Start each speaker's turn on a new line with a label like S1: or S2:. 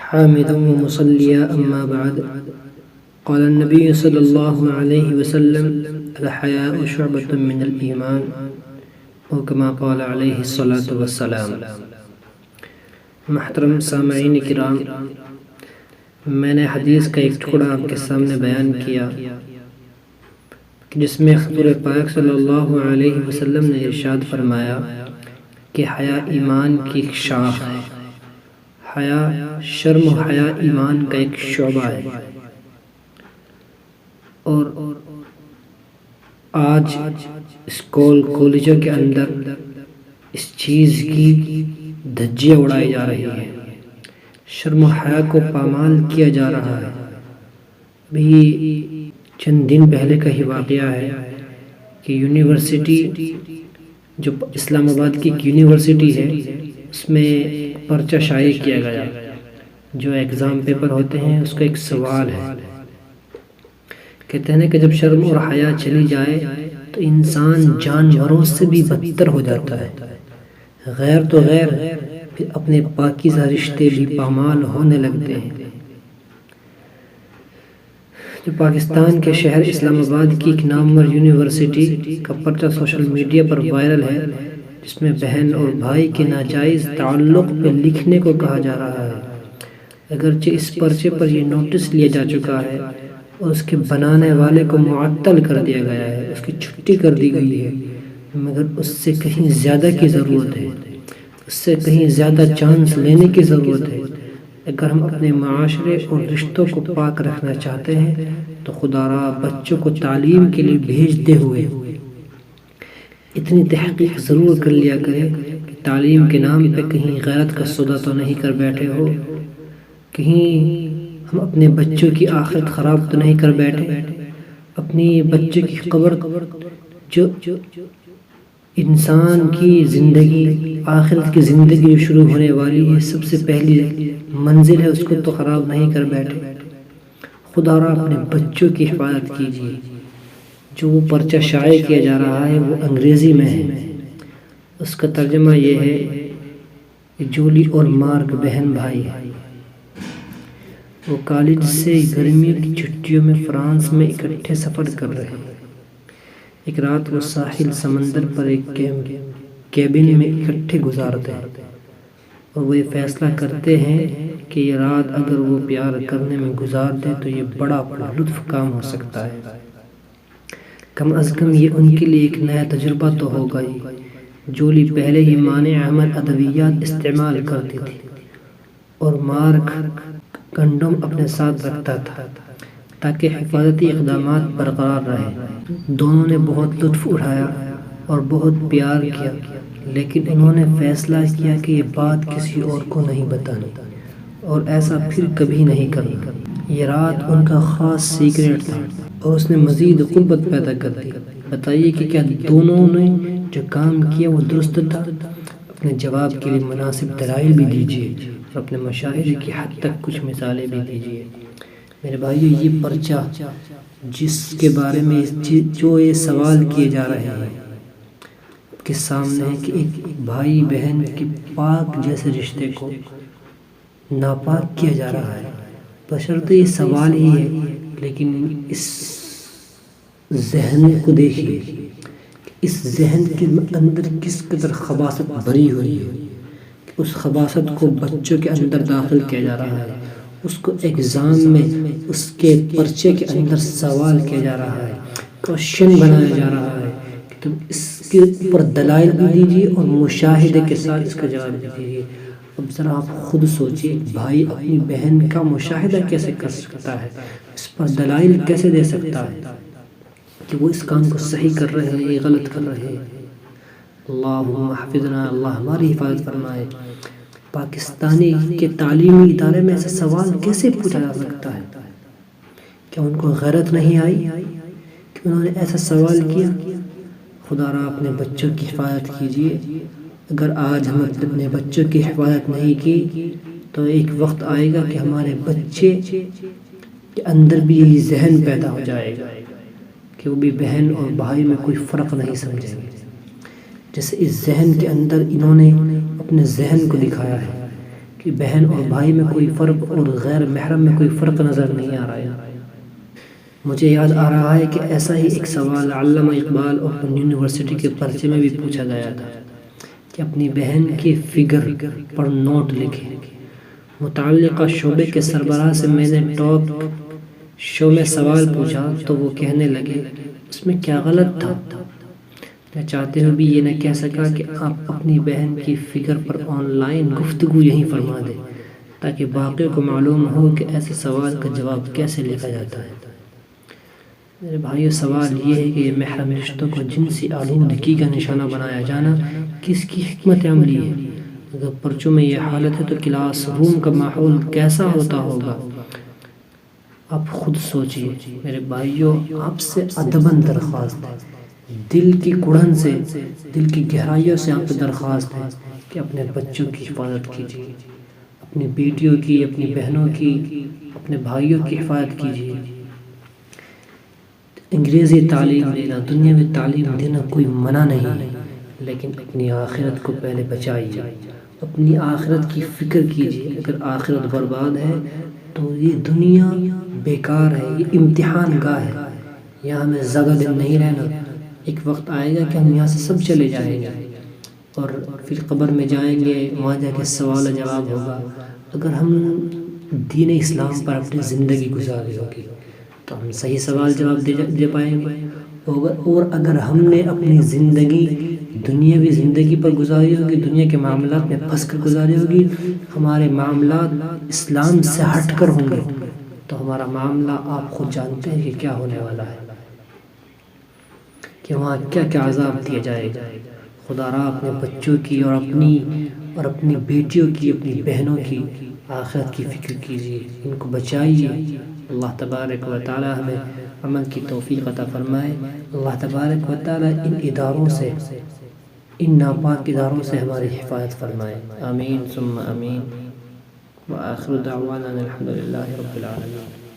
S1: حامدا ومصليا أما بعد قال النبي صلى الله عليه وسلم الحياء شعبة من الإيمان وكما قال عليه الصلاة والسلام۔ محترم سامعین کرام، میں نے حدیث کا ایک ٹکڑا آپ کے سامنے بیان کیا جس میں حضور پاک صلی اللہ علیہ وسلم نے ارشاد فرمایا کہ حیا ایمان کی ایک شاخ ہے، حیا شرم و حیا ایمان کا ایک شعبہ ہے۔ اور آج اسکول کالجوں کے اندر اس چیز کی دھجیاں اڑائی جا رہی ہیں، شرم و حیا کو پامال کیا جا رہا ہے۔ ابھی چند دن پہلے کا ہی واقعہ ہے کہ یونیورسٹی جو اسلام آباد کی ایک یونیورسٹی ہے اس میں پرچہ شائع کیا گیا، جو ایگزام پیپر ہوتے ہیں اس کا ایک سوال ہے۔ کہتے ہیں کہ جب شرم اور حیا چلی جائے تو انسان جانوروں سے بھی بدتر ہو جاتا ہے، غیر تو غیر پھر اپنے پاکیزہ رشتے بھی پامال ہونے لگتے ہیں۔ جو پاکستان کے شہر اسلام آباد کی ایک نامور یونیورسٹی کا پرچہ سوشل میڈیا پر وائرل ہے، جس میں بہن اور بھائی کے ناجائز تعلق پہ لکھنے کو کہا جا رہا ہے۔ اگرچہ اس پرچے پر یہ نوٹس لیا جا چکا ہے اور اس کے بنانے والے کو معطل کر دیا گیا ہے، اس کی چھٹی کر دی گئی ہے، مگر اس سے کہیں زیادہ کی ضرورت ہے، اس سے کہیں زیادہ چانس لینے کی ضرورت ہے۔ اگر ہم اپنے معاشرے اور رشتوں کو پاک رکھنا چاہتے ہیں تو خدا را بچوں کو تعلیم کے لیے بھیجتے ہوئے اتنی تحقیق ضرور کر لیا کرے کہ تعلیم کے نام پہ کہیں غیرت کا سودا تو نہیں کر بیٹھے ہو، کہیں ہم اپنے بچوں کی آخرت خراب تو نہیں کر بیٹھے، اپنی بچوں کی قبر جو انسان کی زندگی، آخرت کی زندگی جو شروع ہونے والی ہے، سب سے پہلی منزل ہے، اس کو تو خراب نہیں کر بیٹھے۔ خدا را اپنے بچوں کی حفاظت کیجیے۔ جو وہ پرچہ شائع کیا جا رہا ہے وہ انگریزی میں ہے، اس کا ترجمہ یہ ہے کہ جولی اور مارک بہن بھائی ہیں، وہ کالج سے گرمیوں کی چھٹیوں میں فرانس میں اکٹھے سفر کر رہے ہیں۔ ایک رات وہ ساحل سمندر پر ایک کیبن میں اکٹھے گزارتے ہیں اور وہ یہ فیصلہ کرتے ہیں کہ یہ رات اگر وہ پیار کرنے میں گزار دیں تو یہ بڑا لطف کام ہو سکتا ہے، کم از کم یہ ان کے لیے ایک نیا تجربہ تو ہوگا ہی۔ جولی پہلے ہی مانع عمل ادویات استعمال کرتی تھی اور مارک کنڈوم اپنے ساتھ رکھتا تھا تاکہ حفاظتی اقدامات برقرار رہیں۔ دونوں نے بہت لطف اٹھایا اور بہت پیار کیا، لیکن انہوں نے فیصلہ کیا کہ یہ بات کسی اور کو نہیں بتانی اور ایسا پھر کبھی نہیں کرنا۔ یہ رات ان کا خاص سیکریٹ تھا اور اس نے مزید قربت پیدا کر دی۔ بتائیے کہ کیا دونوں نے جو کام کیا وہ درست تھا؟ اپنے جواب کے لیے مناسب دلائل بھی دیجیے اور اپنے مشاہدے کی حد تک کچھ مثالیں بھی دیجیے۔ میرے بھائیو، یہ پرچہ جس کے بارے میں جو یہ سوال کیے جا رہے ہیں کے سامنے ہے کہ ایک بھائی بہن کے پاک جیسے رشتے کو ناپاک کیا جا رہا ہے، بشرطے یہ سوال ہی ہے، لیکن اس ذہن کو دیکھیے، اس ذہن کے اندر کس قدر خباثت بھری ہوئی ہے، اس خباثت کو بچوں کے اندر داخل کیا جا رہا ہے، اس کو ایگزام میں اس کے پرچے کے اندر سوال کیا جا رہا ہے، کوشچن بنایا جا رہا ہے کہ تم اس کے اوپر دلائل بھی دیجیے اور مشاہدے کے ساتھ اس کا جواب بھی دیجیے۔ اب ذرا آپ خود سوچیے، بھائی اپنی بہن کا مشاہدہ کیسے کر سکتا ہے، اس پر دلائل کیسے دے سکتا ہے کہ وہ اس کام کو صحیح کر رہے ہیں یا غلط کر رہے ہیں۔ اللہم حفظنا، اللہ ہماری حفاظت فرمائے۔ پاکستانی کے تعلیمی ادارے میں ایسا سوال کیسے پوچھا جا سکتا ہے؟ کیا ان کو غیرت نہیں آئی کہ انہوں نے ایسا سوال کیا؟ خدا را اپنے بچوں کی حفاظت کیجیے۔ اگر آج ہم اپنے بچوں کی حفاظت نہیں کی تو ایک وقت آئے گا کہ ہمارے بچے کے اندر بھی یہی ذہن پیدا ہو جائے گا کہ وہ بھی بہن اور بھائی میں کوئی فرق نہیں سمجھیں گے۔ جیسے اس ذہن کے اندر انہوں نے اپنے ذہن کو دکھایا ہے کہ بہن اور بھائی میں کوئی فرق اور غیر محرم میں کوئی فرق نظر نہیں آ رہا ہے۔ مجھے یاد آ رہا ہے کہ ایسا ہی ایک سوال علامہ اقبال اوپن یونیورسٹی کے پرچے میں بھی پوچھا گیا تھا کہ اپنی بہن کی فگر پر نوٹ لکھیں۔ متعلقہ شعبے کے سربراہ سے میں نے ٹاک شو میں سوال پوچھا تو وہ کہنے لگے اس میں کیا غلط تھا؟ میں چاہتے ہوئے بھی یہ نہ کہہ سکا کہ آپ اپنی بہن کی فگر پر آن لائن گفتگو یہیں فرما دیں تاکہ باقیوں کو معلوم ہو کہ ایسے سوال کا جواب کیسے لکھا جاتا ہے۔ میرے بھائیو، سوال یہ ہے کہ یہ محرم رشتوں کو جنسی آلودگی کا نشانہ بنایا جانا کس کی حکمت عملی ہے؟ اگر پرچوں میں یہ حالت ہے تو کلاس روم کا ماحول کیسا ہوتا ہوگا؟ آپ خود سوچئے۔ میرے بھائیو، آپ سے ادباً درخواست ہے، دل کی کڑھن سے، دل کی گہرائیوں سے آپ سے درخواست ہے کہ اپنے بچوں کی حفاظت کیجیے، اپنی بیٹیوں کی، اپنی بہنوں کی، اپنے بھائیوں کی حفاظت کیجیے۔ انگریزی تعلیم دینا، دنیاوی تعلیم دینا کوئی منع نہیں، لیکن اپنی آخرت کو پہلے بچائیے، اپنی آخرت کی فکر کیجیے۔ اگر آخرت برباد ہے تو یہ دنیا بیکار ہے، یہ امتحان گاہ ہے، یہاں ہمیں زیادہ دن نہیں رہنا۔ ایک وقت آئے گا کہ ہم یہاں سے سب چلے جائیں گے اور پھر قبر میں جائیں گے، وہاں جا کے سوال و جواب ہوگا۔ اگر ہم دین اسلام پر اپنی زندگی گزاری ہوگی تو ہم صحیح سوال جواب دے پائیں گے، اور اگر ہم نے اپنی زندگی دنیاوی زندگی پر گزاری ہوگی، دنیا کے معاملات میں پھنس کر گزاری ہوگی، ہمارے معاملات اسلام سے ہٹ کر ہوں گے تو ہمارا معاملہ آپ خود جانتے ہیں کہ کیا ہونے والا ہے، کہ وہاں کیا کیا عذاب دیا جائے گا۔ خدا را اپنے بچوں کی اور اپنی بیٹیوں کی، اپنی بہنوں کی آخرت کی فکر کیجیے، ان کو بچائیے۔ اللہ تبارک و تعالی ہمیں عمل کی توفیق عطا فرمائے۔ اللہ تبارک و تعالی ان اداروں سے، ان ناپاک اداروں سے ہماری حفاظت فرمائے۔ آمین ثم آمین۔ وآخر دعوانا الحمد للہ رب العالمین۔